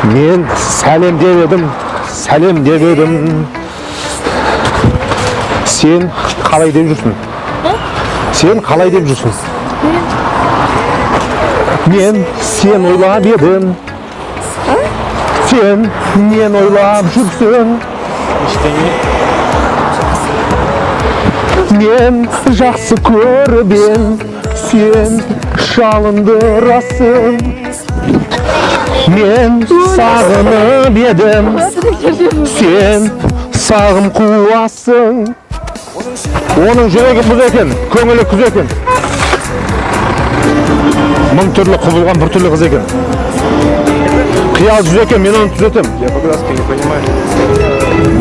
Men sәлем деп едім. Sen қалай деп жүрсің? Sen қалай деп жүрсің? Мен sen ойлап едім. Sen мен ойлап жүрсің? Мен жақсы көріп ем, sen шалындырасың. Мен сағынып едім, sen сағым қуасың. Оның жүрегі мұз екен, көңілі күз екен. Мың түрлі құбылған бір түрлі қыз екен. Қиял жүз екен, мен оны түзетем. Я по-казахски не понимаю.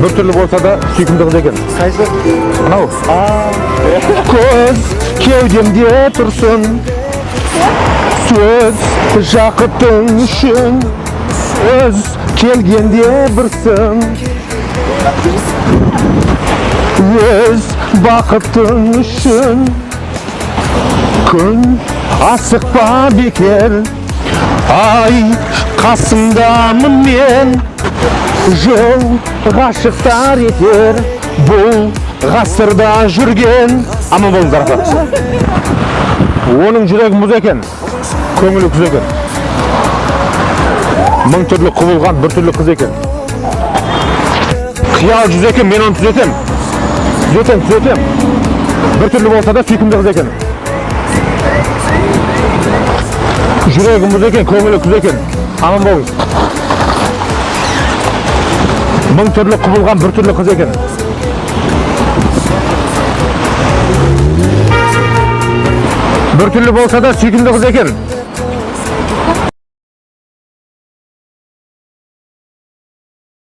Бір түрлі болса да сүйкімді қыз екен. Қайсы? Мынау. Көз кеудемде тұрсын, сөз жақытың үшін, өз келгенде бірсің, өз бақытың үшін. Күн асықпа бекер, ай қасыңдамын мен. Жыл ғашықтар етер, бұл ғасырда жүрген. Аман болыңыздар. Оның жүрегі мұз екен, көңілі күз екен. Мың түрлі құбылған бір түрлі қыз екен. Қиял жүз екен, мен оны түзетем. Түзетем. Бір түрлі болса да сүйкімді қыз екен. Жүрегі мұз екен, көңілі күз екен. Аман болыңыз. Мың түрлі құбылған бір түрлі қыз екен. Bir türlü bolsa da sүйкімді қыз екен.